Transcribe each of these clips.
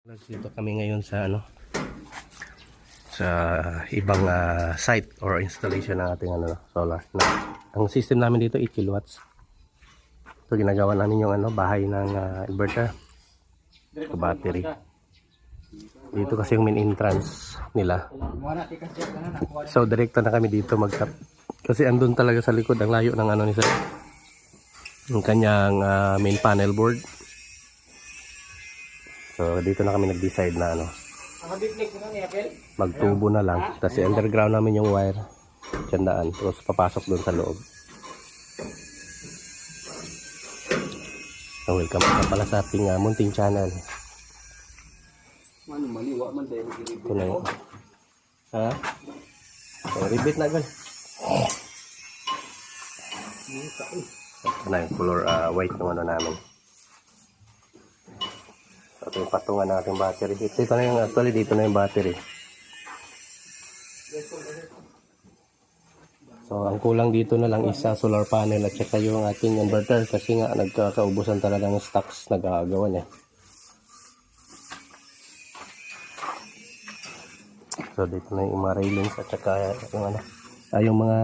Dito kami ngayon sa sa ibang site or installation ng ating solar. Ang system namin dito 8 kilowatts. Ito ginagawa namin yung bahay ng inverter. Ito battery. Dito kasi yung main entrance nila. So direkta na kami dito mag-tap. Kasi andun talaga sa likod ang layo ng ni sir. Yung kanyang main panel board. So dito na kami nag-decide na magtubo na lang. Kasi underground namin yung wire. Tiyandaan. Tapos papasok doon sa loob. So welcome na pala sa ating munting channel. Ito na yun. Ha? So repeat na gan. Ito na yung color white ng namin. Ito yung patungan ng ating battery. Ito na yung actually dito na yung battery. So ang kulang dito na lang isa solar panel at saka yung ating inverter kasi nga nagkakaubusan talaga ng stocks nagagawa niya. So dito na yung mga railings at saka yung yung mga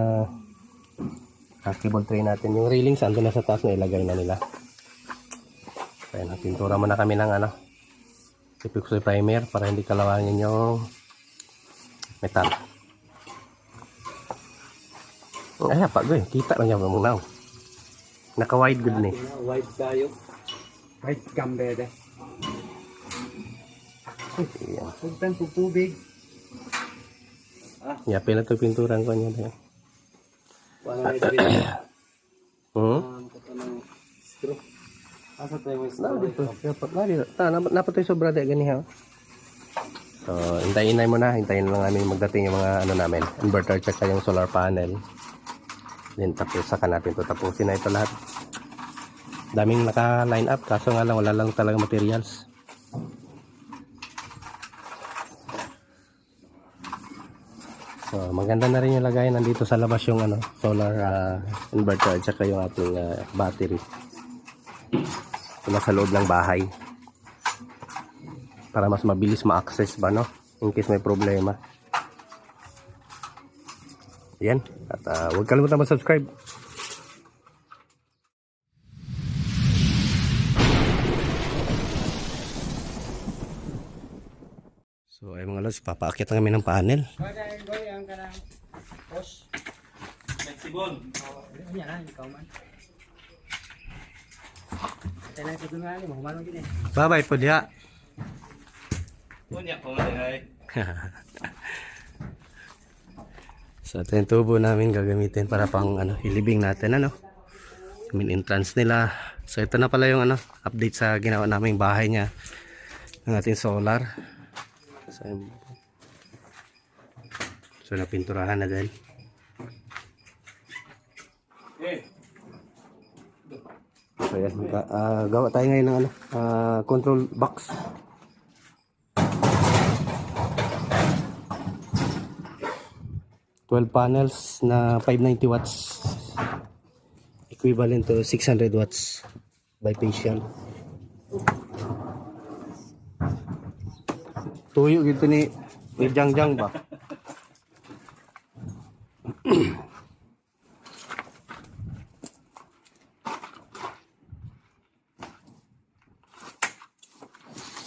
cable tray natin. Yung railings ando na sa taas na ilagay na nila. Ayan, pintura muna kami ng epoxy primer para hindi kalawangin yung metal. Ay, apa gue, kita lang yung mga naka-wide good ni. Wide tayo. Wide camber deh. Pagtan po tubig. Yapin na ito pinturan ko niya. Wala na ito. Straw. Asa tayo straw? Napatoy sobra de gani ha. So, hintayin mo na. Hintayin lang namin magdating yung mga namin. Inverter tsaka yung solar panel. Then tapos saka natin to tapusin na ito lahat. Daming naka-line up kaso nga lang wala lang talaga materials. So, maganda na rin yung lagayan nandito sa labas yung solar inverter at saka yung ating battery. Ito sa loob ng bahay. Para mas mabilis ma-access ba in case may problema. Yan. At huwag kalimutan mag-subscribe. So ay mga lods, papaakyat na kami ng panel. Flexible. Yan na, ikaw man. Ito na ito nga ni, mahumanong din Bye-bye po diha. Punya po ay. So ito yung tubo namin gagamitin para pang ilibing natin main entrance nila. So ito na pala yung update sa ginawa naming bahay niya ng ating solar. So napinturahan na din. So yan, gawa tayo ngayon ng control box. ...12 panels na 590 watts... ...equivalent to 600 watts... ...bifacial. Tuyo gitu ni Jangjang ba?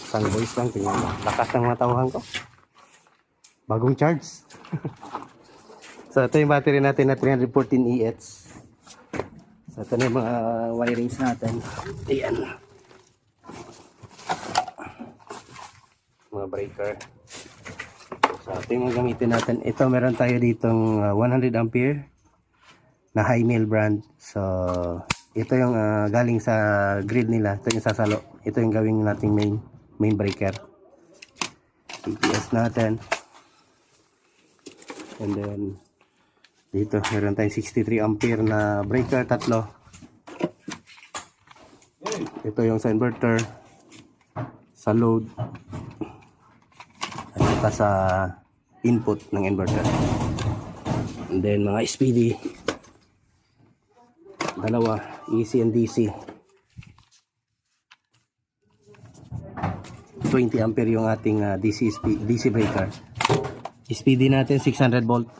Isang voice lang, tingnan mo. Lakas ng mga tauhan ko. Bagong charge. So ito yung battery natin na 314 EH. So ito na yung mga wirings natin. Ayan. Mga breaker. So ito yung gamitin natin. Ito meron tayo ditong 100 ampere na Highmail brand. So ito yung galing sa grid nila. Ito yung sasalo. Ito yung gawing nating main breaker. EPS natin. And then dito meron tayong 63 ampere na breaker, tatlo. Ito yung sa inverter, sa load, at saka sa input ng inverter. And then mga SPD, dalawa, AC and DC. 20 ampere yung ating DC breaker. SPD natin 600 volt.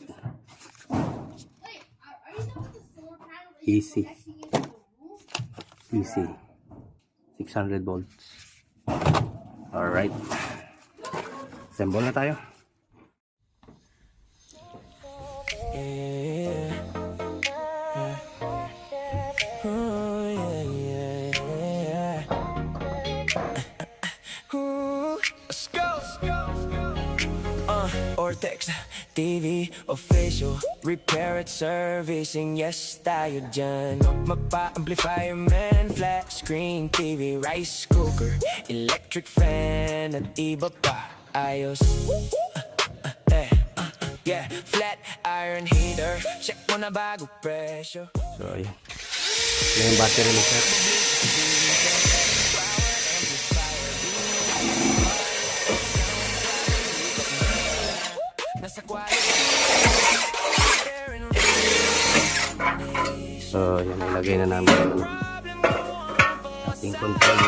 Easy. 600 volts. Alright. Assemble na tayo. Ortex TV official, repair at servicing, yes tayo dyan. Magpa-amplifier man, flat screen TV, rice cooker, electric fan at iba pa ayos. Yeah, flat iron heater, check mo na bago presyo. So ayan. Yan yung battery ni sir. So yan, ilagay na namin yung ating control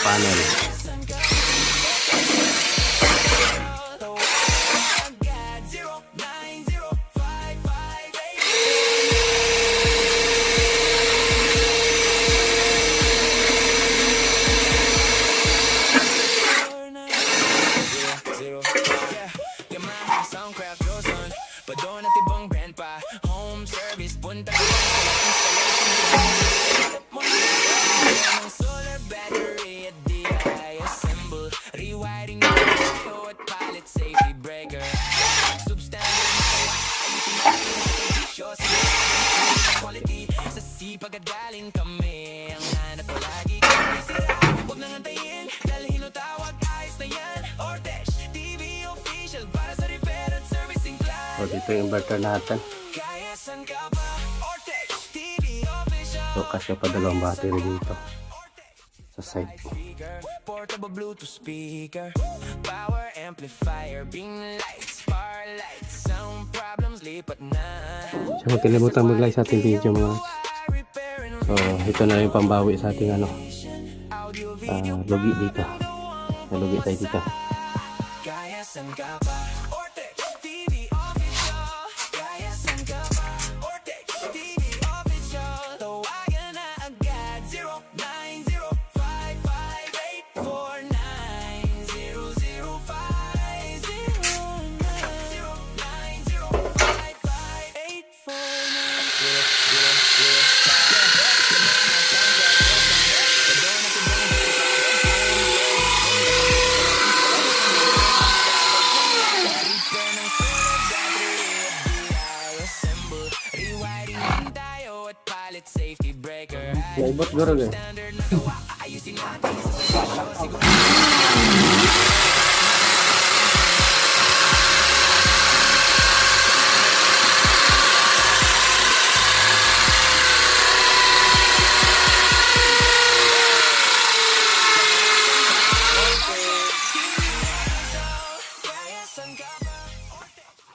panel. Pagkagaling kami, ang hanap ko lagi huwag nang antayin, dalhin o tawag, ayos na yan. Ortex TV official para sa repair at servicing plan. So dito yung inverter natin. Kaya san ka ba? Ortex TV official. So kasya pa dalawang battery dito sa side. Speaker, portable Bluetooth speaker, power amplifier, beam lights, bar lights, sound problems lipat na. So huwag kalimutan mag-like sa ating video mga. So ito na yung pambawi sa ating logi dito. Logi tayo dito. Kaya san ka ba? Ortex TV official. Kaya san ka ba? Ortex TV official. Tawagan na agad 0905-849-0905. Safety breaker. Naibot garo eh.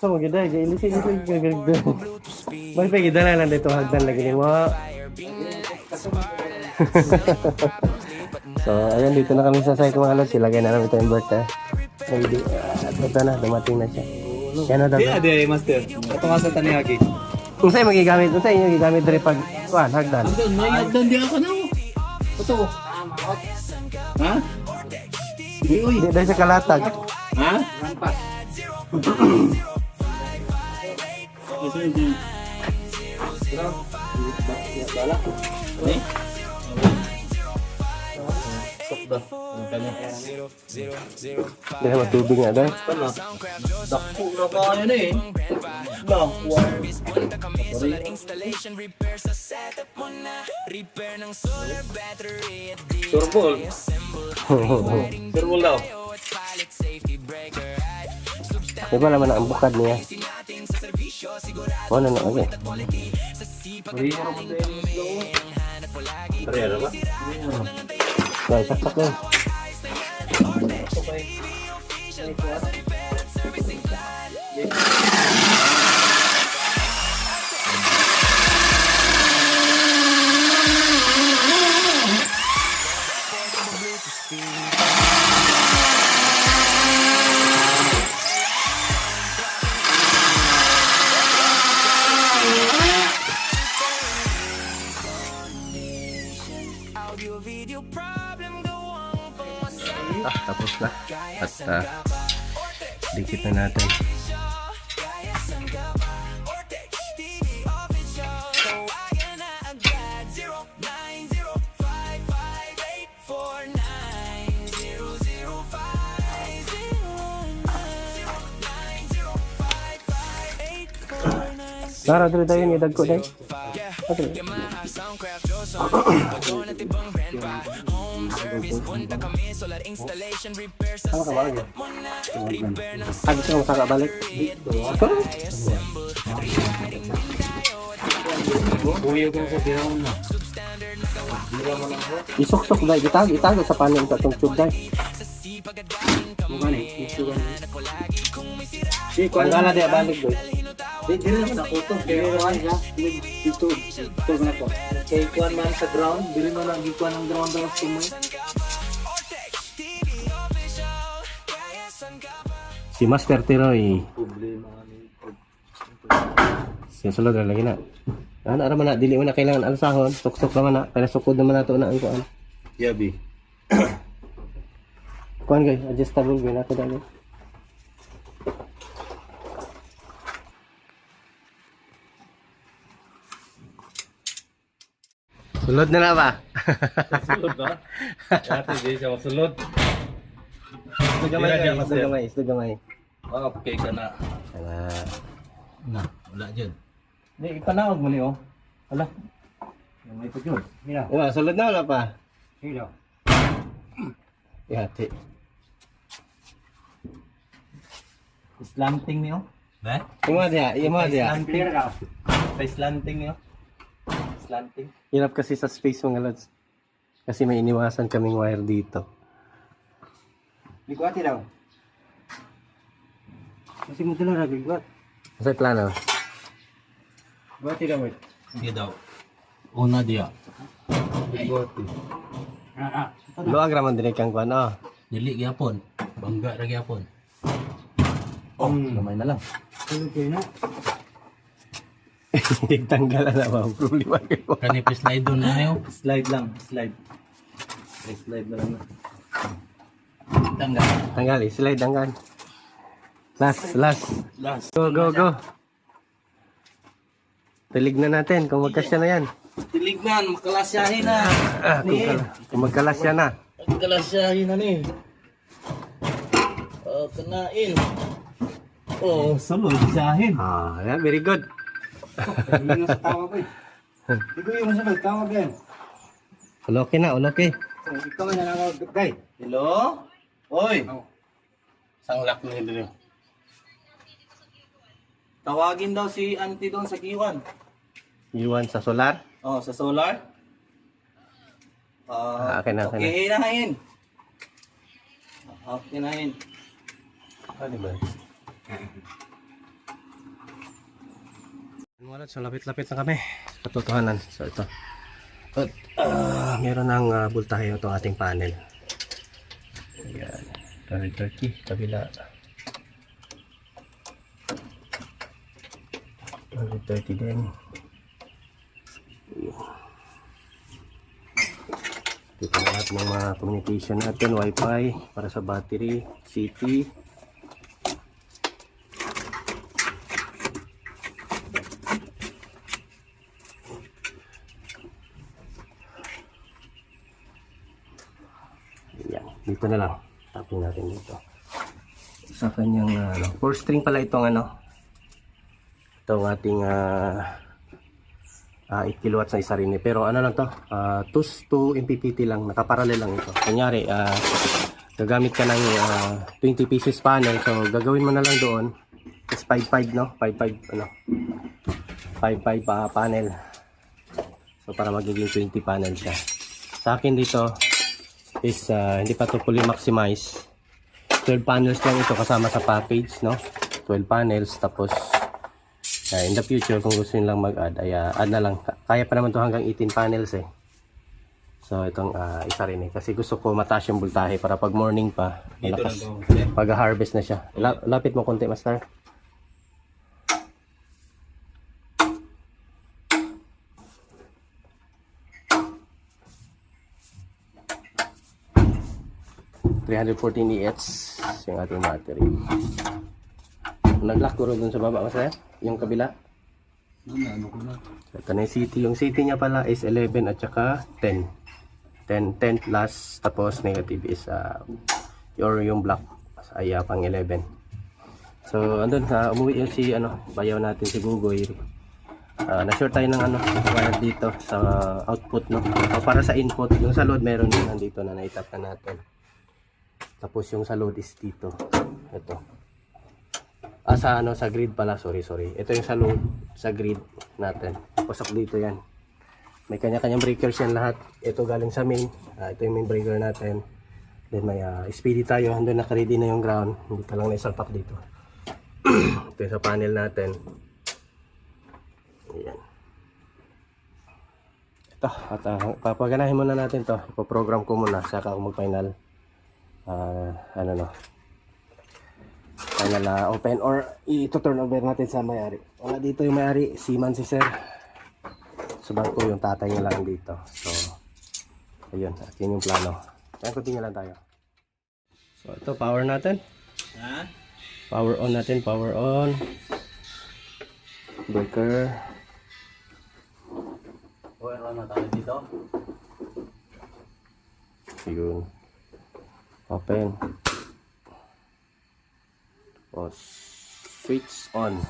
So maganda, ilisin ito yung gagagda. May pagidala lang dito hagdan lagi mo. So ayan, dito na kami sa site mga lods. Ilagay na namin ito inverter. Maybe, ito na, dumating na siya. Yan na daw. Di, master. Ito nga sa tanihagi. Kung sa'yo magigamit, kung sa'yo inyo gigamit rin pag, hagdan. May hagdan di ako na. Ito. Ha? Uy. Hindi dahil sa kalatag. Ha? Ito yung bala. Ni? Sakda. Hindi na matubig nga dahil. Dakpo na kaya na eh. Dakpo. Solar installation, repair sa setup mo na. Repair ng solar battery at Turbol. Turbol daw. safety breaker. Di ba naman ang bukad niya? Ano na, okay. Parehara ba? Okay, saksak lang. Audio video problem gawang pangmasal. Tapos na. At dikit na natin. Kaya saan ka ba? Ortex TV official. Tawagan na agad 0905-849-005-849. Tara, dito tayo ni Dagko dahil. Yamaha, Soundcraft, Joson, Pagod at ibang brand pa. Home service, punta kami. Solar installation, repair sa setup mo na. Repair ng Agos ka masaka balik. assemble. Rewiring din tayo at substandard na gawa. Isok-sok dahil. Itago sa paano ito itong tube dahil. Sa sipag at dating kami. Hanap ko lagi kung may sira. Ang gana di balik doy. Di naman ako ito. Kaya naman ha. Dito. Ito na po. Kaya kuhan man sa ground. Dili mo lang gikuhan ng ground daw sa mo. Ortex TV official. Kaya saan ka ba? Si Master Tiroy. Problema ni. Siya sulod na lagi na. Ano araw man na. Dili mo na kailangan alasahon. Sok-sok naman na. Kaya sukod naman na ito na ang kuhan. Yabi. Kuhan guys. Adjustable guys. Nato dali. Sulod na na ba? Sulod ba? Ate, di siya masulod. Isdo gamay guys. Isdo gamay. Isdo gamay. Okay ka na. Ala. Wala dyan. Di, ipanawag mo niyo. Ala. May pa dyan. Mira. Wala, sulod na wala pa. Mira. Ihati. Slanting niyo. Ba? Ima dia, ima dia. Slanting ka. Sa slanting niyo. Slanting. Hirap kasi sa space mga lads. Kasi may iniwasan kaming wire dito. Di ko ati daw. Kasi mo dala ragig wat. Sa plano. Buati daw wait. Di daw. Una dia. Buati. Luag raman din kang kuan oh. Dili gyapon. Bangga ra gyapon. Oh, gamay na lang. Okay na. Tanggalan na ba ang problema ko. Kani slide doon na niyo. Slide lang, slide. Slide na lang. Tanggal. Tanggal, slide tanggal. Last. Last. Go. Tilig na natin kung magkasya na yan. Tilignan, makalasyahin na. Kung magkalasya na. Makalasyahin na ni. Kanain. Oh, sulod syahin. Ah, yeah, very good. Hindi sa tawag ko eh. Hindi ko yung sunod, tawag yan. Uloke na, uloke. Ikaw man nanawag, guy. Hello? Oy. Sanglak na nito. Tawagin daw si auntie doon sa Kiwan. Iwan sa solar. Oh, sa solar. Akin na. Okay na ngayon. Okay na ngayon. Ano ba? Wala, so lapit-lapit na kami sa katotohanan. So ito. At meron ng bultahe ito ating panel. Ayan. 30, kabila. 30 din. Dito lahat ng mga communication natin, wifi para sa battery, CT. Yan, dito na lang. Tapin natin dito. Sa kanyang 4 string pala itong itong ating 8 kilowatts na isa rin eh. Pero ano lang to, 2 MPPT lang, nakaparallel lang ito. Kunyari, gagamit ka ng 20 pieces panel, so gagawin mo na lang doon is 5.5 no? 5.5 panel. So para magiging 20 panel siya. Sa akin dito is hindi pa to fully maximize. 12 panels lang ito kasama sa package, no? 12 panels, tapos in the future kung gusto nyo lang mag-add ay add na lang. Kaya pa naman to hanggang 18 panels eh. So itong isa rin eh. Kasi gusto ko mataas yung voltahe para pag morning pa, Dito lang malakas. to, Master. Pag harvest na siya. Lapit mo konti, Master. EH yung ating battery. Nag-lock ko rin dun sa baba, Master. Yung kabila. Ano ko na? Ito na yung city. Yung city niya pala is 11 at saka 10. 10 plus, tapos negative is or yung black ay pang 11. So andun sa umuwi yung si bayaw natin si Gugoy. Na-short tayo ng wire dito sa output, no. O, para sa input, yung sa load meron din nandito na naitap na natin. Tapos yung sa load is dito. Ito. Sa grid pala, sorry. Ito yung sa load sa grid natin. Pasok dito yan. May kanya-kanyang breakers yan lahat. Ito galing sa main. Ito yung main breaker natin. Then may speedy tayo. Andun naka-ready na yung ground. Hindi ka lang naisalpak dito. Ito yung sa panel natin. Ayan. Ito. At papaganahin muna natin to. Ipoprogram ko muna. Saka ako mag-final. Final open or ito-turn over natin sa may-ari. Wala dito yung may-ari. Seaman si sir. Sa bangko yung tatay niya lang dito. So, ayun. At yun yung plano. Kaya continue lang tayo. So, ito power natin. Ha? Power on natin. Power on. Breaker. Wala na tayo dito. Yun. Open. Tapos, switch on.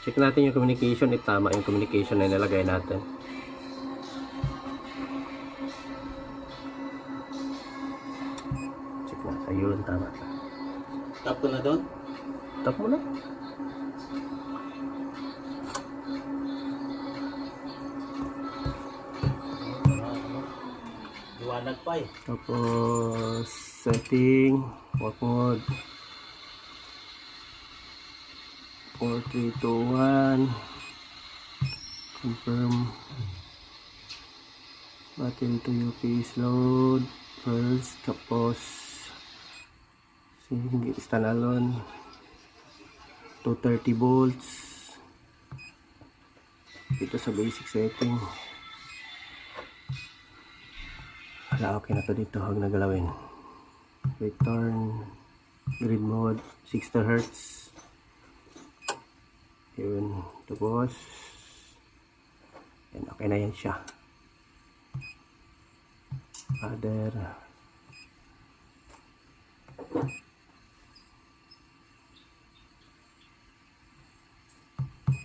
Check natin yung communication, if tama yung communication na nilagay natin. Check natin, ayun, tama. Tap ko na doon. Tap mo na. Liwanag pa eh. Tapos, setting, work mode. 4, 3, 2, 1. Confirm. Battery to UPS load. First, tapos standalone 230 volts. Dito sa basic setting. Wala, okay na to dito. Huwag na galawin. Return. Grid mode 60 Hz. Yun. Tapos yan, okay na yan siya. Other.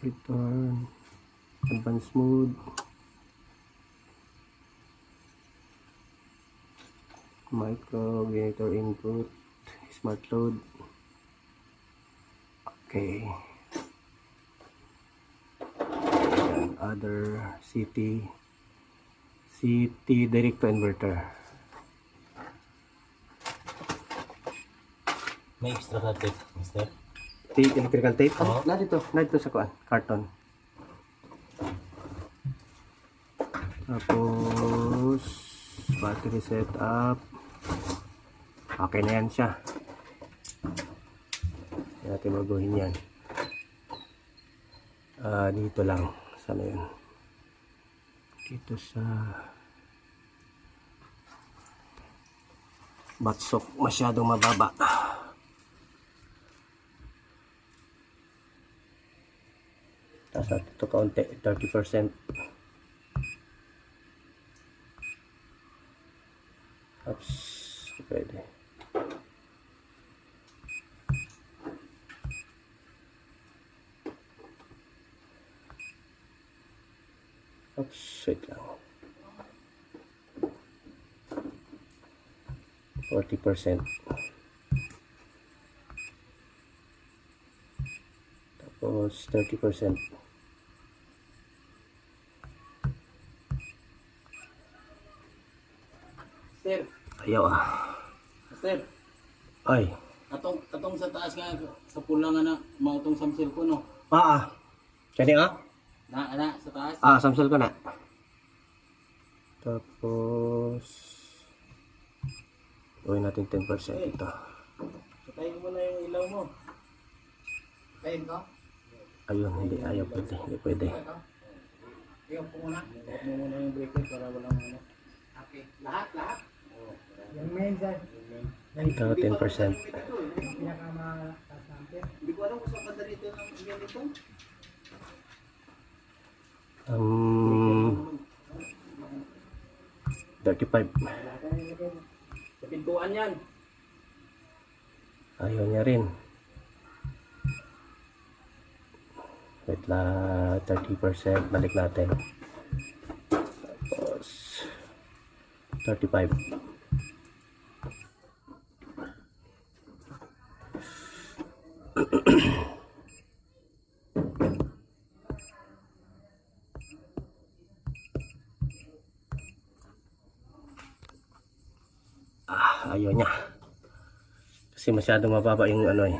Return. Advanced mode. Micro generator input. Smart load. Okay. And other CT direct to inverter. May extra ka tape, Master. Electrical tape? Oo. Na dito sa kuan, carton. Tapos battery setup. Okay na yan siya. Hindi natin baguhin yan. Dito lang. Sana yun? Dito sa batsok. Masyadong mababa. Tapos ito kaunti. 30%. Oops. Pwede. Oops. Wait lang. 40%. Tapos 30%. Master, Ayaw Master, Ay. atong Katong sa taas nga, sa pula nga na, mautong samsil ko, no? Kani Sa taas. samsel ko na. Tapos gawin natin 10% ito. Patayin mo na yung ilaw mo. Patayin ko? Ayun, ayaw pwede, hindi pwede. Ayaw po muna. Huwag mo muna yung breaker para walang ano. Okay. Lahat? Yung main dyan. Ito 10%. Hindi ko alam kung saan ka dito ng ganito. 35. Sa pintuan yan. Ayaw niya rin. Wait la 30%. Balik natin. Tapos 35. Ayaw niya. Kasi masyadong mababa yung ano eh.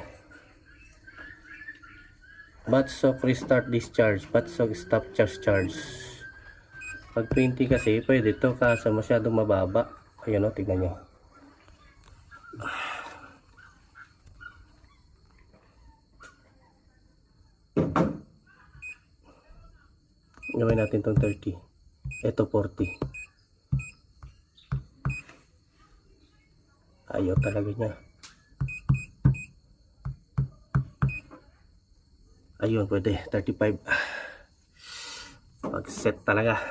Batsok restart discharge. Batsok stop charge. Pag 20 kasi pwede to kaso masyadong mababa. Ayun o, tignan nyo. Gawin natin tong 30. Ito 40. Ayaw talaga niya. Ayun, pwede. 35. Pag set talaga.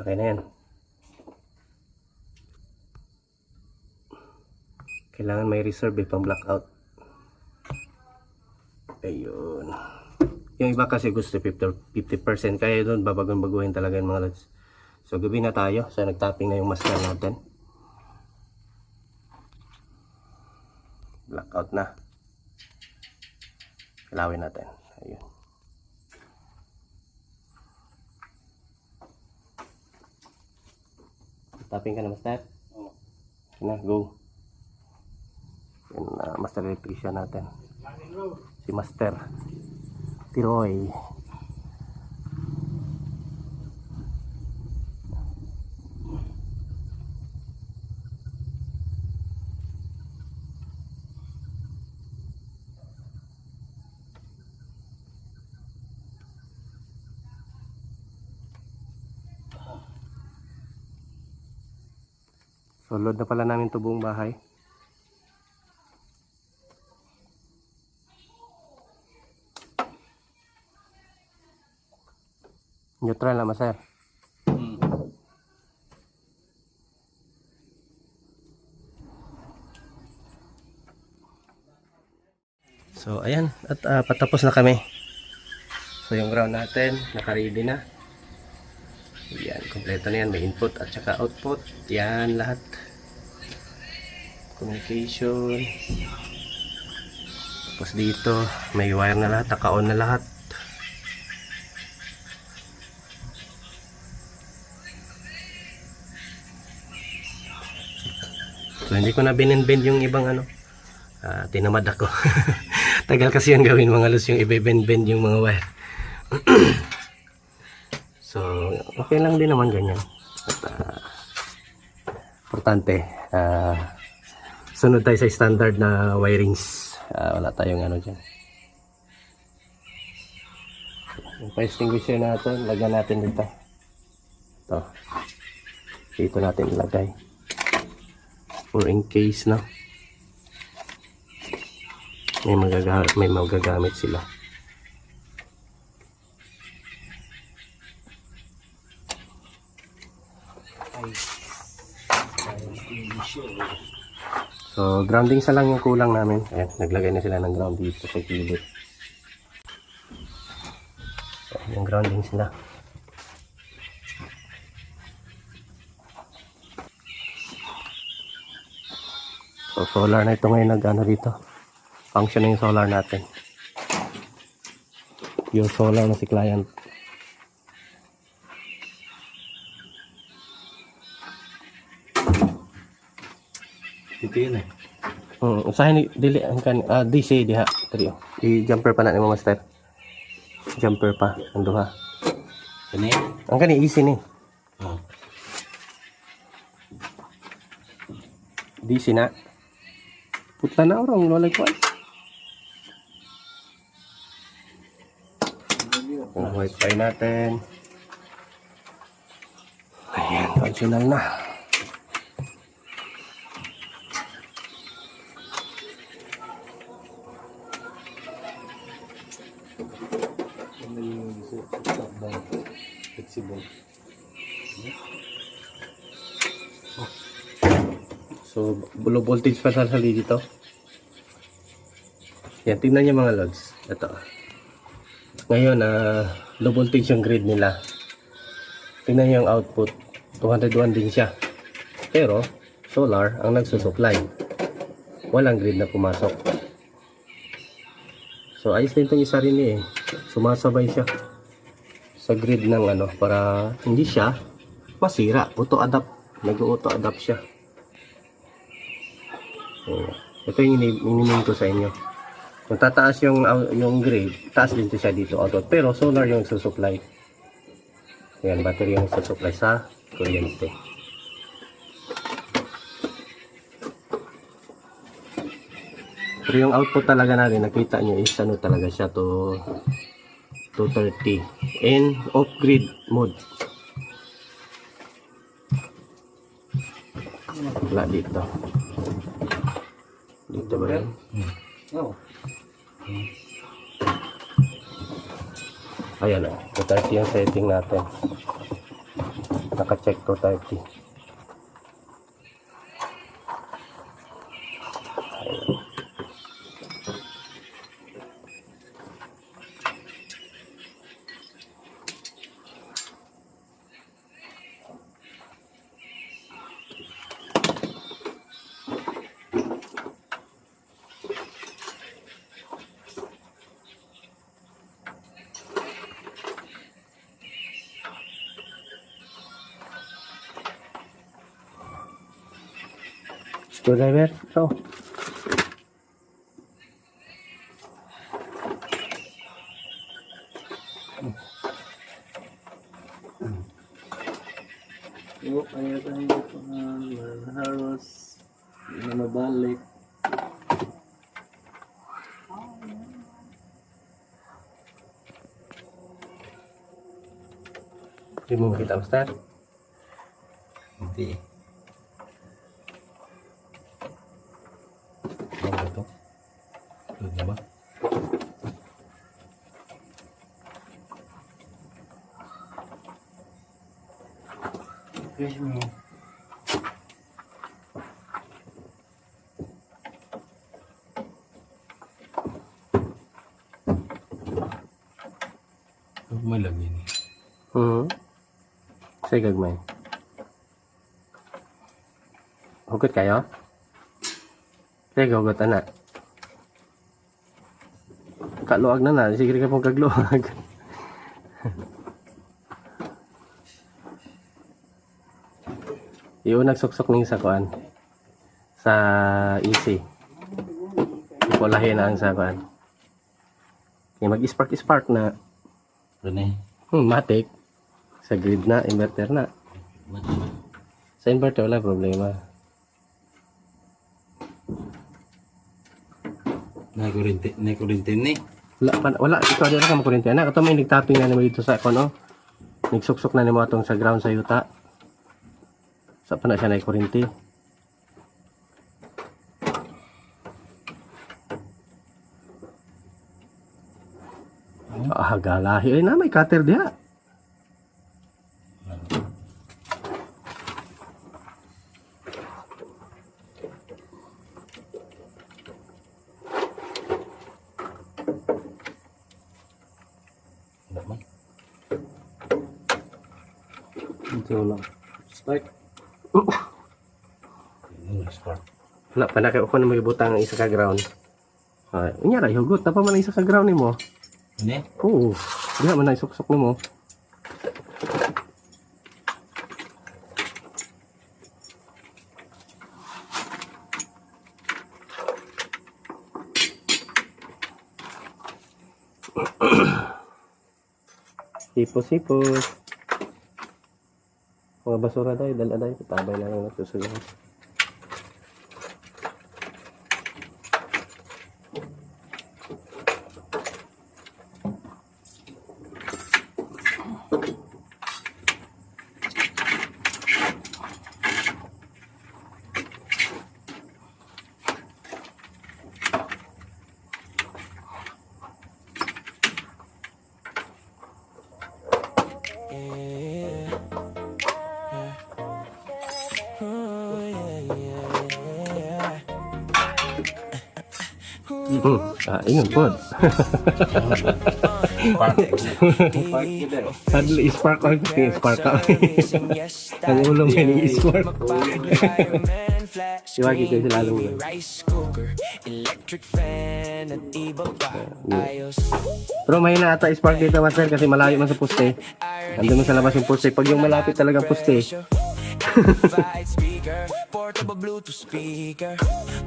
Okay na yan. Kailangan may reserve pang blackout. Ayun. Yung iba kasi gusto 50%. Kaya doon babaguhin talaga yung mga lads. So gabi na tayo. So nagtapping na yung master natin. Blackout na. Ilawin natin. Ayun. Tapping ka na, master? Oo. Na, go. Yan, master electrician natin. Si Master Tiroy. So load na pala namin ito buong bahay. Neutral na, master. So ayan, at patapos na kami. So yung ground natin naka-ready na. Yan, kompleto na yan. May input at saka output. Yan, lahat. Communication. Tapos dito, may wire na lahat. Naka-on na lahat. So, hindi ko na binend-bend yung ibang ano. Tinamad ako. Tagal kasi yung gawin mga los yung i-bend-bend yung mga wire. So, okay lang din naman ganyan. At, importante, sunod tayo sa standard na wirings. Wala tayong ano dyan. Yung fire extinguisher natin, lagyan natin dito. Ito. Dito natin ilagay. Or in case na may magagamit sila. So, grounding sa lang yung kulang namin. Ayan, naglagay na sila ng ground dito sa gilid. So, yung grounding sila. So, solar na ito ngayon nag-ano dito. Function na yung solar natin. Yung solar na si client. Dito yun eh. Usahin ni dili ang kan DC diha. Diri. I jumper pa na nimo master. Jumper pa ang duha. Kani? Ang kani easy ni. Oh. DC na. Putla na orang wala ko. Wifi natin. Ayan, functional na. Flexible. So, low voltage pa sa sali dito. Yan, tingnan niyo mga lods. Ito. Ngayon, low voltage yung grid nila. Tingnan niyo yung output. 201 din siya. Pero, solar ang nagsusupply. Walang grid na pumasok. So, ayos din itong isa rin eh. Sumasabay siya sa grid ng ano, para hindi siya masira. Auto-adapt. Nag-auto-adapt siya. Ito yung inimin ko sa inyo. Kung tataas yung grade, taas din siya dito auto. Pero solar yung susupply. Ayan, battery yung susupply sa kuryente. Pero yung output talaga natin, nakita nyo is ano talaga siya to 230 in off-grid mode. Wala dito. Dito ba yan? Oh. Ayan o. 230 yung setting natin. Naka-check 230. Ayan. Screwdriver. So. Yo, kaya tayo dito na haros. Hindi na mabalik. Hindi mo makita, Master? Hindi. Ano ba ito? Ito na ba? Excuse me. Malagyan eh. Say gagmay. Hugot kayo? Say hugot na. Kaluag na. Sige ka pong kagluag. Yung nagsuksok ning sa kuan. Sa easy. Ipolahin na ang sa kuan. Mag-spark na. Rene. Matik. Sa grid na, inverter na. Sa inverter wala problema. Nakurintin ni. Wala ikaw dito ka makuryente na. Kato may nagtapping na naman dito sa kono. Nagsuksok na naman itong sa ground sa yuta. Sa pa na siya na kuryente. Galahi. Ay na, may cutter diha. Ito lang. Spark. Spark. Wala pa na kayo ko na may butang isa ka ground. Ay, unyara, hugot. Tapa man ang isa ka ground ni mo. Ini? Oo. Diha man na isuksok ni mo. Sipos-sipos. Mga basura tayo, dala tayo. Tabay lang yung nagsusulang. Yeah. Oh, yeah. Ingon po. Hadli spark oil. Spark oil. Ang ulo may nang spark. Iwagi kayo sila alam mo. Rice cooker, electric fan, at iba pa ayos. Pero mahina ata spark dito, master, kasi malayo man sa poste. Andun man sa labas yung poste. Pag yung malapit talagang poste, Amplified speaker, portable Bluetooth speaker,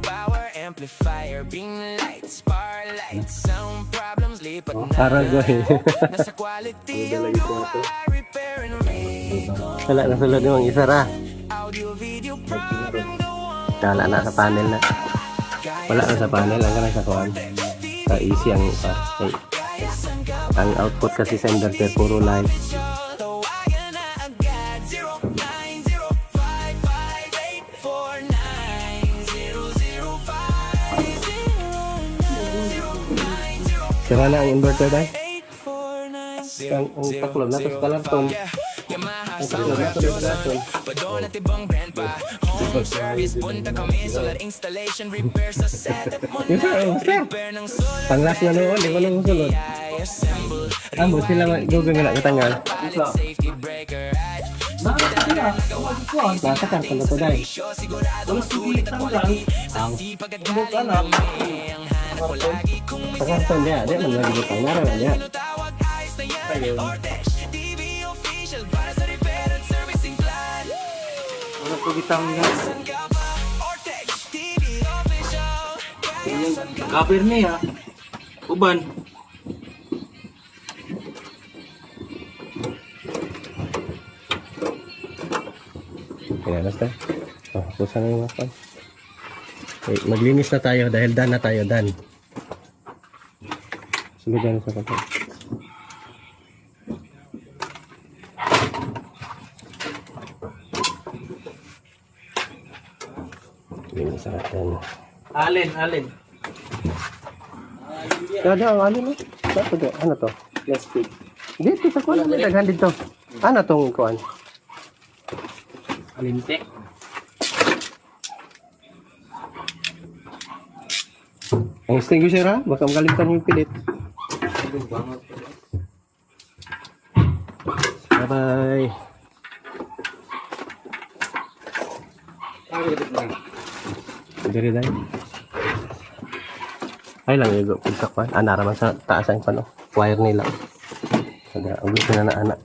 power amplifier, beam lights, bar lights, sound problems, lipat na Aragoy. nasa quality yung gawa, repair and recall, Wala na sulod yung isara. audio video problem Wala na sa panel na. Wala na sa panel, ang ganang sa kuhan. Sa easy ang ang output kasi sa inverter puro light. tawagan na agad 0905-558-49005. Sira na ang inverter dahil. Ang taklob na ito sa kalarton. Ang taklob na ito sa kalarton. Padon at ibang brand pa. Home service, punta kami. Solar installation, repair sa setup mo Yung sir, na. sir. Repair ng solar. Panglas na noon, di ko nang sulod. Assemble. Amo sila gugong na katangal. Pilot safety breaker. Nasa karton na ito dahil. Sigurado masulit at quality. Sa di pagkagaling ng may ang hanap ko lagi. Kung may Sa karton niya, di man lagi butang naran niya. tawag, ayos na yan. Ortex TV official para sa repair at servicing plan. Ano po bitang niya? San ka ba? Ortex TV official. Cover niya. Uban. Kaya basta. Oh, pusa na yung mga. Okay, maglinis na tayo dahil done na tayo, done. Sunod na sa kapal. Linis na natin. Alin. Kada ang alin mo? Ano to? Plastic. Dito, sa kuwan. May daghan dito. Ano tong kuwan? Alintek. Ang extinguisher ha? Baka makalimutan yung pilit. Bye-bye. Diri dahil. Ay lang yung pagkakwan. Naraman sa taas ang pano. Wire nila. Sada, ang gusto na anak.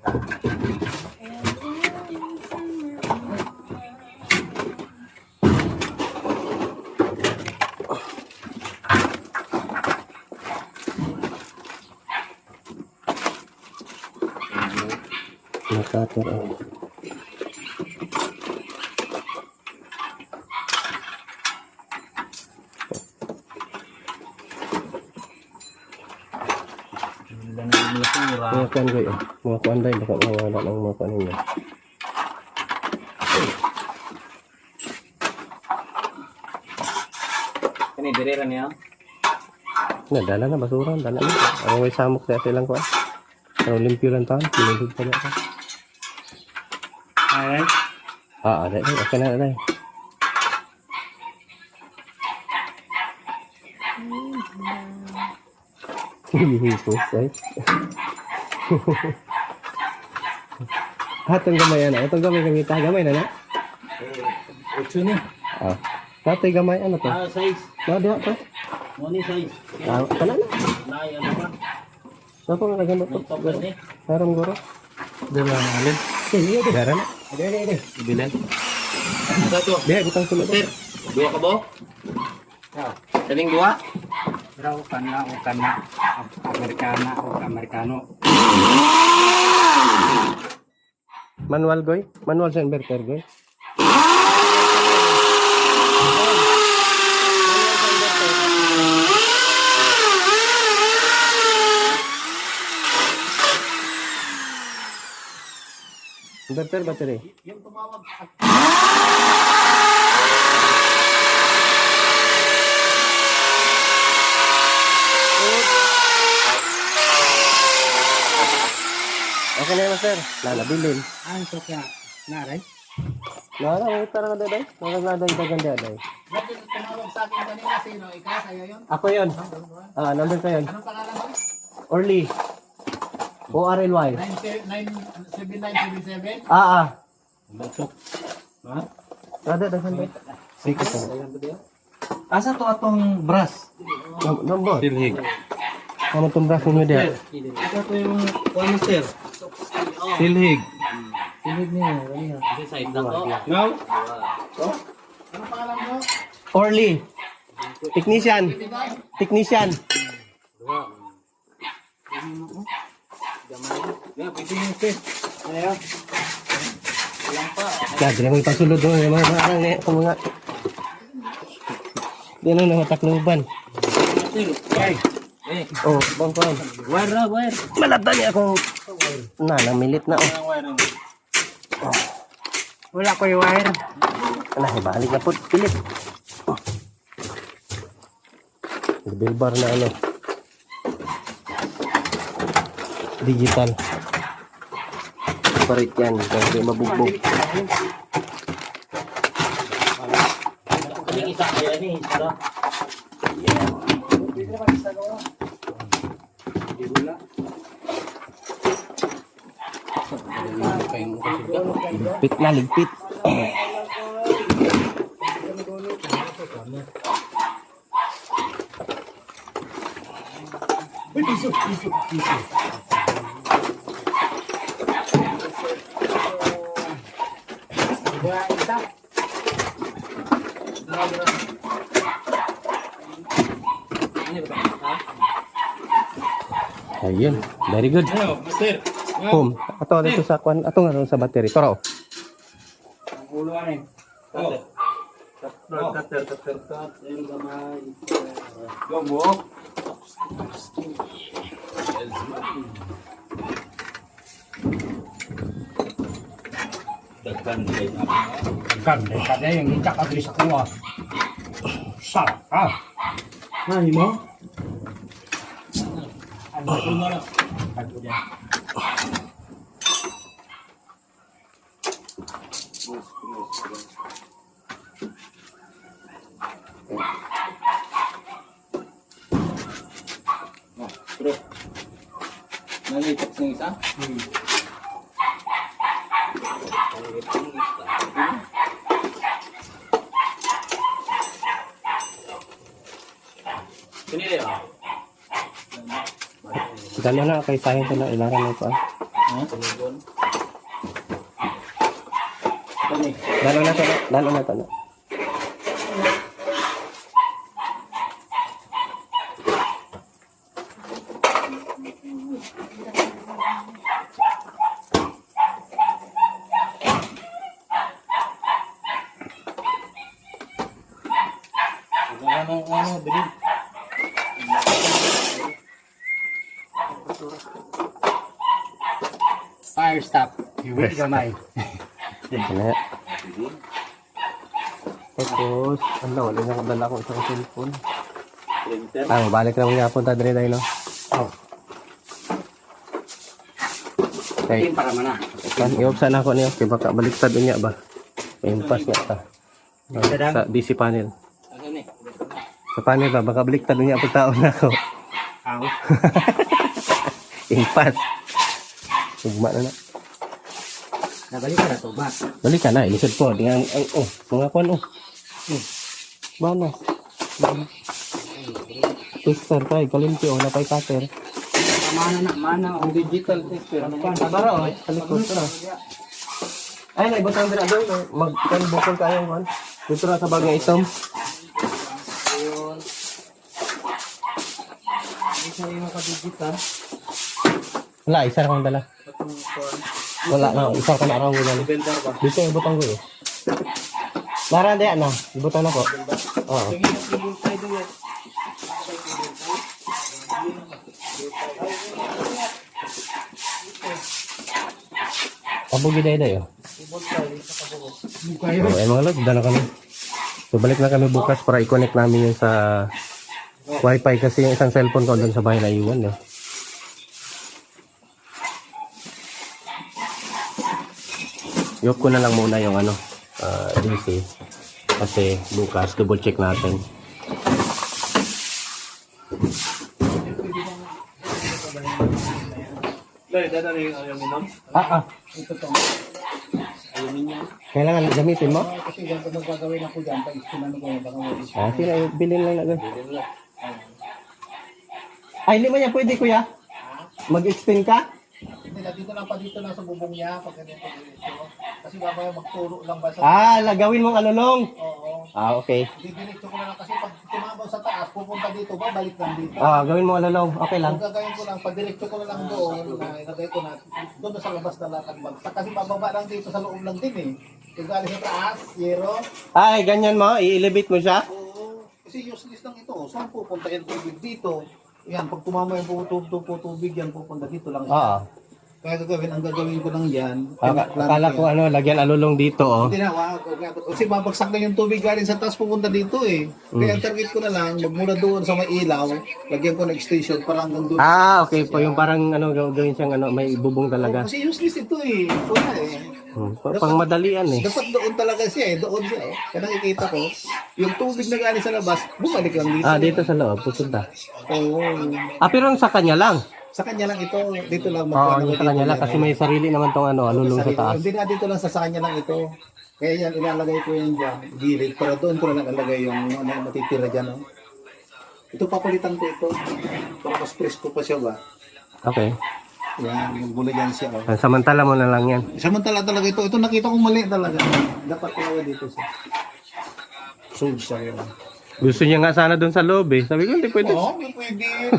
Nakator ang. Mga kuan ko yun. Mga kuan dahil baka mawala ng mga kuan ninyo. Kani direra niya. Dala na basura. Dala na. Ang may samok sa silang kuan. Ang limpyo lang taon. Pinulog pa na. Ay. Dahil. Okay na dahil. Hihipos ay. Hatong gamay na. Itong gamay kamita. Gamay na na. 8 ni. Tatay gamay ano to? Size. Diha to. Mo ni size. Kana na. Nay ano ba? Sapa nga nagamot to? Topper ni. Sarang goro. Dala alin. Sige, dara na. Ibilan. Ano to? Diha butang sulod. Sir, dua ka bo? Kaning dua? Pero o kana Amerikana o Amerikano. Manual goy? Manual sa inverter goy? Inverter battery. Okay na yun, sir. Lalabilin. Ay, so kaya, naray. May parang na day. Parang na day ganda day. Bakit tumawag sa akin kanina sino? Ikaw, sa'yo yun? Ako yun. Number ko yun. Anong pangalan mo? Orly. ORLY. 7977? Batok. Ha? Ada day. Sige po. Asa to atong brass? Number. Silhig. Kamu tumbras ninyo dia. Asa to yung master? Silhig. Sinig niya, ganyan. Kasi side na to. No? Anong pangalan mo? Orly. Technician. Technician. Yeah, pwede yung fish. Ayan. Walang pa. Kaya mo ipasulod doon. Mga di na namatakluban. Oh, bang ko. Wire na, wire. Malata niya akong namilit na. Wala ko yung wire. Balik na po. Pilit. Bilbar na ano. Digital. Parit yan. Kasi mabugbog. Hindi isa kaya ni. Para. Ligpit na, ligpit. Ayun, very good. Home. Ato dito sa kwan, ato nga sa battery. Toro. Ang ulo ano eh. Oh. Cutter. Yung gamay. Gomok. Dagkan yung hicak agri sa kuha. Sarap ka. Nani mo? Ano mo na? Ano dyan? Bro, nalipat ng isa? Pinili ba? Dalo na kay sahin ko na ilaran mo pa. Dalo na to. Dalo na to. Ano, bilid. Fire stop. Hiwit gamay. Kaya. Tapos, ano, wala na kadala ko isang cellphone. Balik na mga punta dali tayo, no? Oh. Okay. Para mana. Iubsan ako niyo. Kaya baka baliktad niya ba? Impas niya ta. Sa DC panel. Sa panel ba? Baka baliktad niya ang taon na ako. Aw. Impas. Ugma na na. Nabalik ka na to, ba? Balik ka na. Ilisod po. Dengan, mga kwan, Banas. Tester tayo. Kalimpyo. Napay cutter. Mana ang digital tester. Ano pa? Sabara, Kalikot na. Ay, naibutang din na doon. Mag-bukol kayo, man. Dito na sa bagay itom. Ayun. Isa yung ka-digital. Wala, isa na akong dala. Itong phone. Wala na, isang ka na araw wala. Bendar ba? Dito yung butang ko eh. Narande na, ibutan ako. Oo. Sige, yung tayo doon yan. Kabugi day oh. So, mga lods, dala kami. So, balik na kami bukas para i-connect namin yun sa wifi kasi yung isang cellphone ko doon sa bahay na iwan eh. Yok ko na lang muna yung ano, DC. Kasi bukas, double check natin. Dahil, dadali yung aluminum. Ito to. Aluminum. Kailangan gamitin mo? Kasi ganito magagawin ako dyan. Pag-istinan ko yung baka mo. Sige, bilhin lang na. Ay, hindi mo niya pwede kuya? Mag-extend ka? Hindi na, dito lang pa dito lang sa bubong niya. Pag ganito dito. Kasi mamaya magturo lang ba sa... Lagawin mong alulong. Oo. Okay. Didiretso ko na lang kasi pag tumabaw sa taas, pupunta dito, babalik lang dito. Gawin mong alulong. Okay lang. Kung gagawin ko lang, padiretso ko na lang doon, na ilagay ko na, doon na sa labas na lakad bagsak. Kasi bababa lang dito sa loob lang din eh. Kung galing sa taas, zero. Ay, ganyan mo? I-elevate mo siya? Oo. Kasi useless lang ito. Saan pupunta yung tubig dito? Yan, pag tumama yung tubig yan, pupunta dito lang. Oo. Kaya ang gagawin ko lang yan. Akala ko lagyan alulong dito oh. Hindi na, kasi babagsak na yung tubig galing sa taas pupunta dito eh. Kaya ang target ko na lang, magmula doon sa may ilaw, lagyan ko ng extension para hanggang doon. Okay po. Yung parang gawin siyang may bubong talaga. Kasi useless ito eh. Wala eh. Pang madalian eh. Dapat doon talaga siya eh. Doon siya eh. Kaya nakikita ko, yung tubig na galing sa labas, bumalik lang dito. Dito sa loob. Pupunta. Oo. Pero sa kanya lang. Sa kanya lang ito. Dito lang Yung sa kanya lang. Kasi may sarili naman tong alulong sa taas. Hindi na dito lang sa kanya lang ito. Kaya yan, ilalagay ko yan dyan. Gilid. Pero doon ko na nakalagay yung matitira dyan. Oh. Ito papalitan ko ito. Para mas presko pa siya ba? Okay. Yan, yung bulay yan siya. Oh. Samantala mo na lang yan. Samantala talaga ito. Ito nakita kong mali talaga. Dapat talaga dito siya. Sold siya yun. Gusto niya nga sana doon sa loob eh. Sabi ko, hindi pwede. Oo, hindi pwede.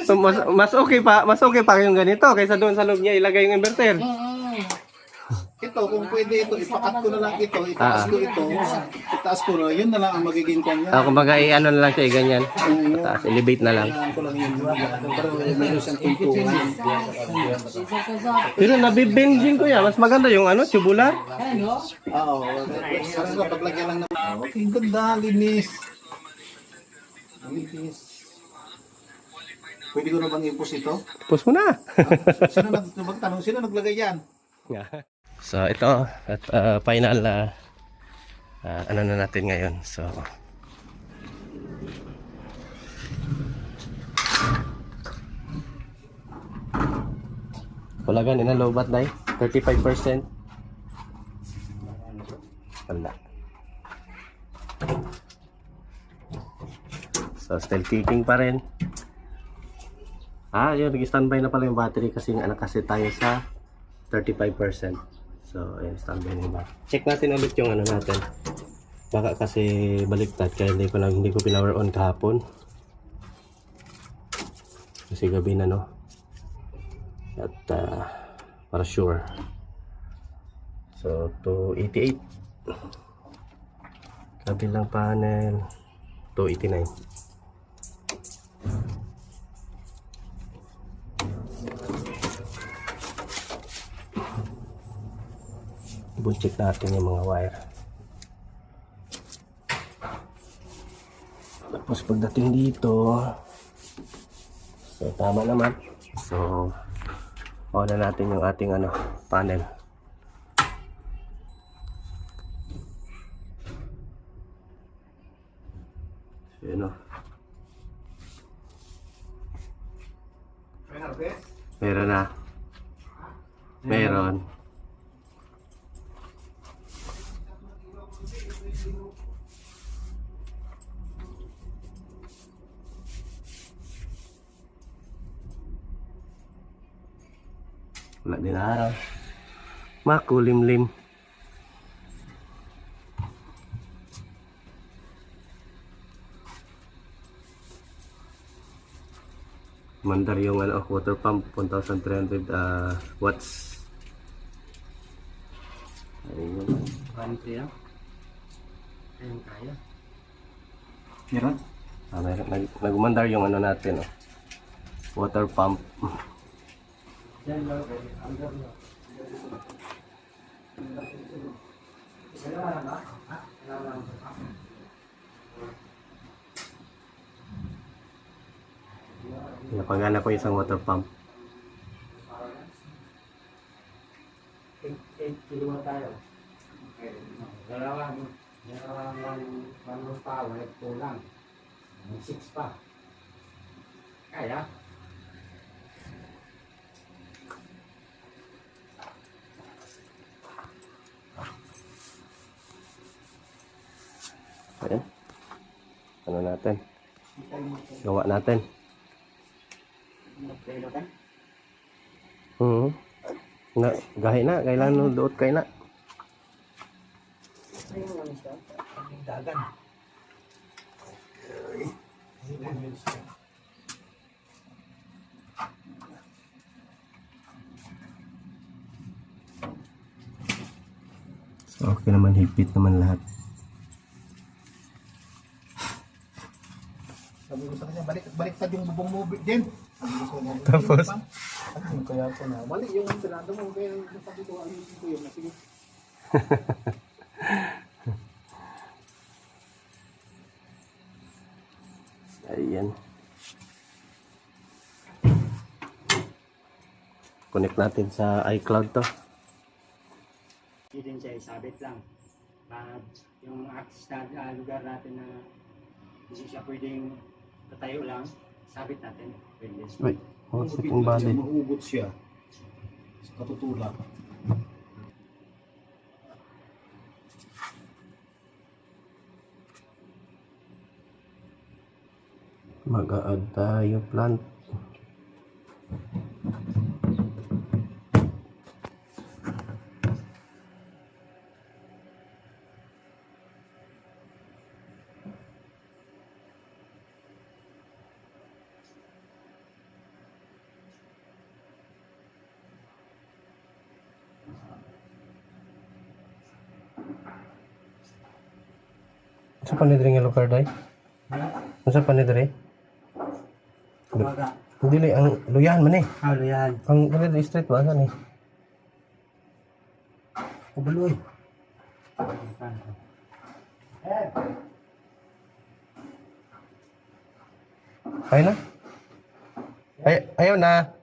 So, mas okay pa yung ganito kaysa doon sa loob niya ilagay yung inverter. Ito, kung pwede ito, ipakat ko na lang ito, itaas ko ito, itaas ko na, yun na lang ang magiging kanya. Kumbaga ano na lang siya ganyan. Taas, elevate na lang. Kailangan ko lang yun. Pero meron siyang tuntungan. Pero nabibinging ko yan. Mas maganda yung tubular. Oo. Sarang ka, paglagyan lang ng... Okay, ganda, linis. Linis. Pwede ko na bang i-push ito? Push mo na. Sino naglagay yan? So ito at final ano na natin ngayon. So Kulagan ina low bat dai 35%. Wala. So still kicking pa rin. Yun, nag-standby na pala yung battery kasi nakaset tayo sa 35%. So, ayan, standby na yung battery. Check natin ulit yung ano natin. Baka kasi baliktad kaya hindi ko pinower on kahapon. Kasi gabi na no. At para sure. So, 288. Kabilang panel 289. Double-check natin yung mga wire. Tapos pagdating dito, so tama naman. So, on na natin yung ating panel. Yun o. Meron na. Meron. Wala din araw. Makulimlim. Mandar yung ano, water pump 1,300 watts. Ayun. Country ah. Ayun kaya. Meron? Nagmandar yung ano natin, oh. Water pump. Diyan lang. Hanggang lang. Napagana ko isang water pump. 8 kilo tayo. Dalawang power, kulang. 6 pa. Kaya? Ayan. Ano natin? Gawa natin. Na, gahi na, kailan no doot kay na. Dagan. So, okay naman, higpit naman lahat. Sabi ko sa kanya, baliktad yung bubong mo din. Tapos? Ano kaya ko na? Mali yung pinado mo. Kaya sabi ko, ayusin ko yun. Sige. Ayan. Connect natin sa iCloud to. Hindi din siya isabit lang. Yung access na lugar natin na hindi siya pwedeng tatayo lang, sabit natin. Pwede. Wait, what's the body? Mahugot siya. Sa katutulak. Mag-a-add tayo plant. Sa panidring yung lugar day? Sa panidring? Kumaga. Hindi ang luyahan man eh. Halo yan. Ang panidring street ba saan eh? Kubuloy. Ayaw na? Ayaw na.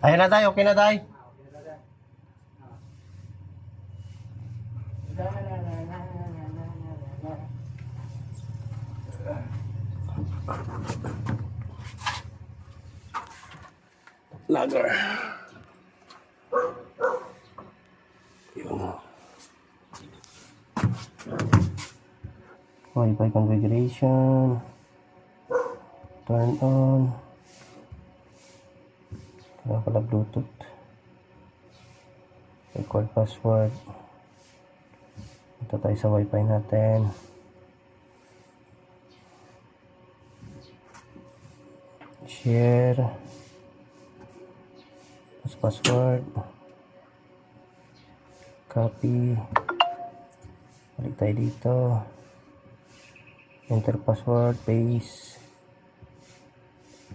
Ayaw na tayo, okay na tayo. Lager. Yun. Wi-Fi configuration. Turn on. Kaya pala Bluetooth. Record password. Ito tayo sa Wi-Fi natin. Share. Password. Copy. Balik tayo dito. Enter password. Paste.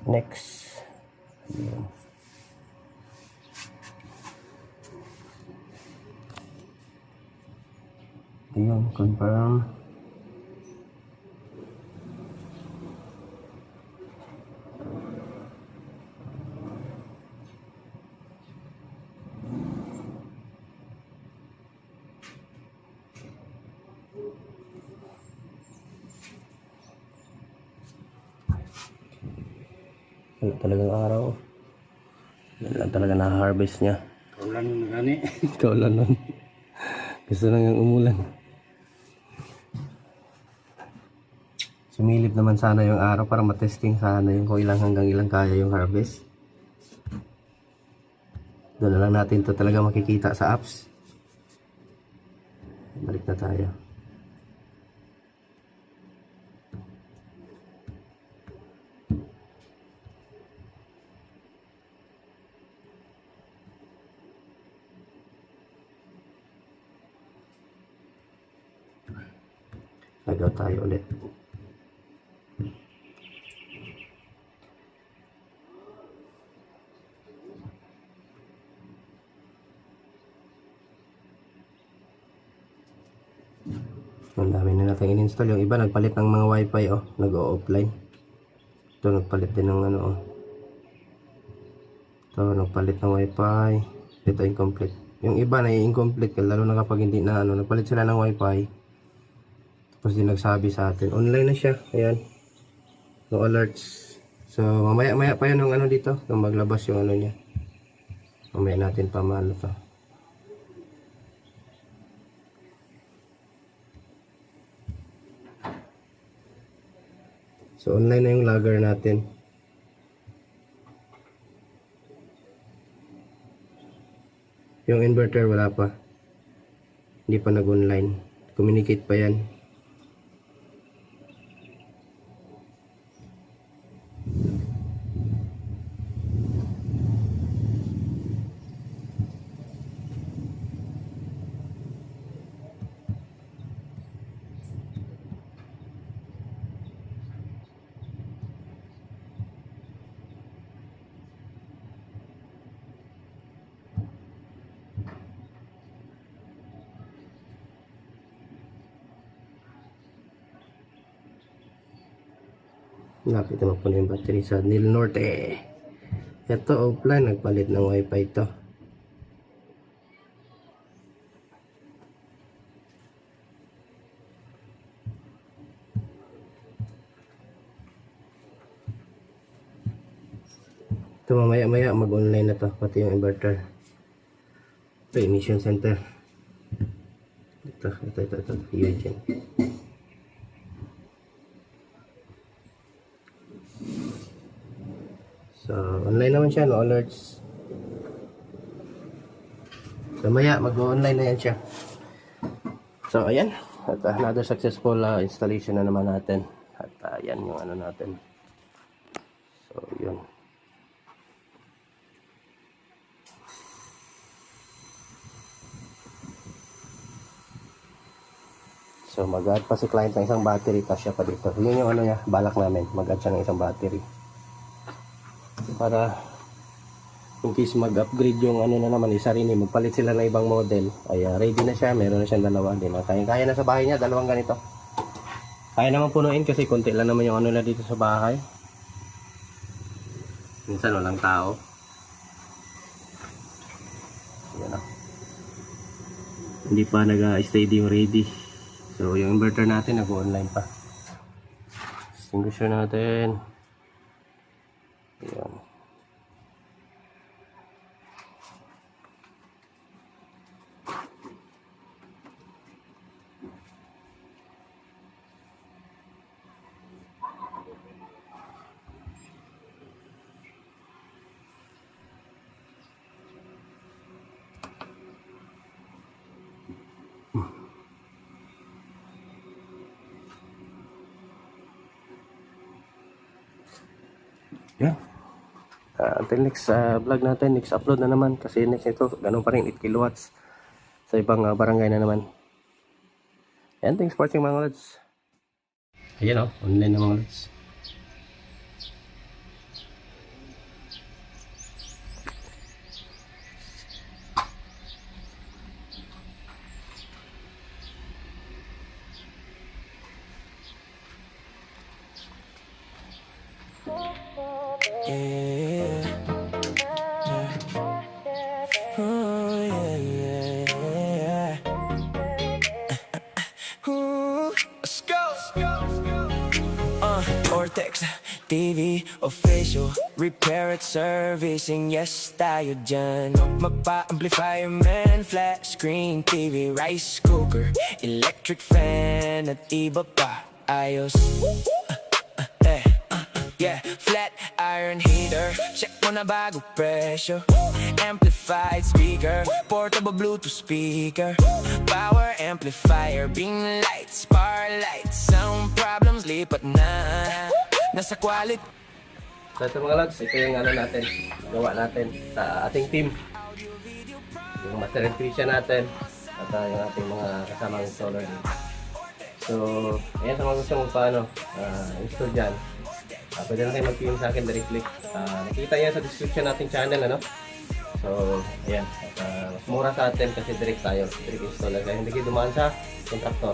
Next. Ayun. Ayun, confirm. Wala talagang araw. Yan lang talaga na-harvest niya. Kaulan na gani. Ikaw lang nun. Gusto lang yung umulan. Sumilip naman sana yung araw para matesting sana yung kung ilang hanggang ilang kaya yung harvest. Doon na lang natin to talaga makikita sa apps. Balik na tayo. Lagaw tayo ulit. Ang dami na natin in-install. Yung iba nagpalit ng mga wifi, oh, nag-o-offline. Ito nagpalit din ng ano, oh. Ito nagpalit ng wifi. Ito incomplete. Yung iba na incomplete, lalo na kapag hindi na ano, nagpalit sila ng wifi. Tapos din nagsabi sa atin, online na siya. Ayan. No alerts. So mamaya pa yan ng ano dito, nung maglabas yung ano niya. Mamaya natin pa maano to. So online na yung logger natin. Yung inverter wala pa. Hindi pa nag-online. Communicate pa yan. Lapit naman po na yung battery sa Nil Norte. Ito offline, nagpalit ng wifi ito. Ito mamaya mag-online na to, pati yung inverter. Ito emission center. Ito. Eugene. So, online naman siya, no alerts. So, maya, mag-online na yan siya. So, ayan. At another successful installation na naman natin. At ayan yung ano natin. So, yun. So, mag-add pa si client ng isang battery, tapos siya pa dito. Yun yung ano niya, balak namin. Mag-add siya ng isang battery. Para in case mag-upgrade yung ano na naman, isa rin magpalit sila ng ibang model, ay ready na siya, meron na siyang dalawa din. Kaya na sa bahay niya, dalawang ganito. Kaya naman punuin kasi konti lang naman yung ano na dito sa bahay. Minsan walang tao. Yan o. Hindi pa nag-steady yung ready. So yung inverter natin nag-online pa. Extinguisher natin. Ayan. Yan. Until next vlog natin, next upload na naman. Kasi next ito, ganun pa rin 8 kilowatts sa ibang barangay na naman. Yan, thanks for watching mga lods. Ayan o, online na mga lods. Yeah. Oh, yeah. Ooh, let's go. Vortex. TV official, repair at servicing, yes tayo dyan. Magpa-amplifier man, flat screen TV, rice cooker, electric fan at iba pa, ayos. Yeah, flat iron heater, check mo na bago presyo. Amplified speaker, portable Bluetooth speaker, power amplifier, beam lights, bar lights, sound problems lipat na, nasa quality. So ito mga lads, ito yung ano natin, gawa natin sa ating team. Yung master electrician natin at yung ating mga kasamang installer din. So, ayan sa mga gusto mong paano install dyan. Pwede na kayo mag-PM sa akin directly. Nakikita yan sa description nating channel, ano? So, ayan. Mas mura sa atin kasi direct tayo. Direct installer. Kaya hindi kayo dumaan sa contractor.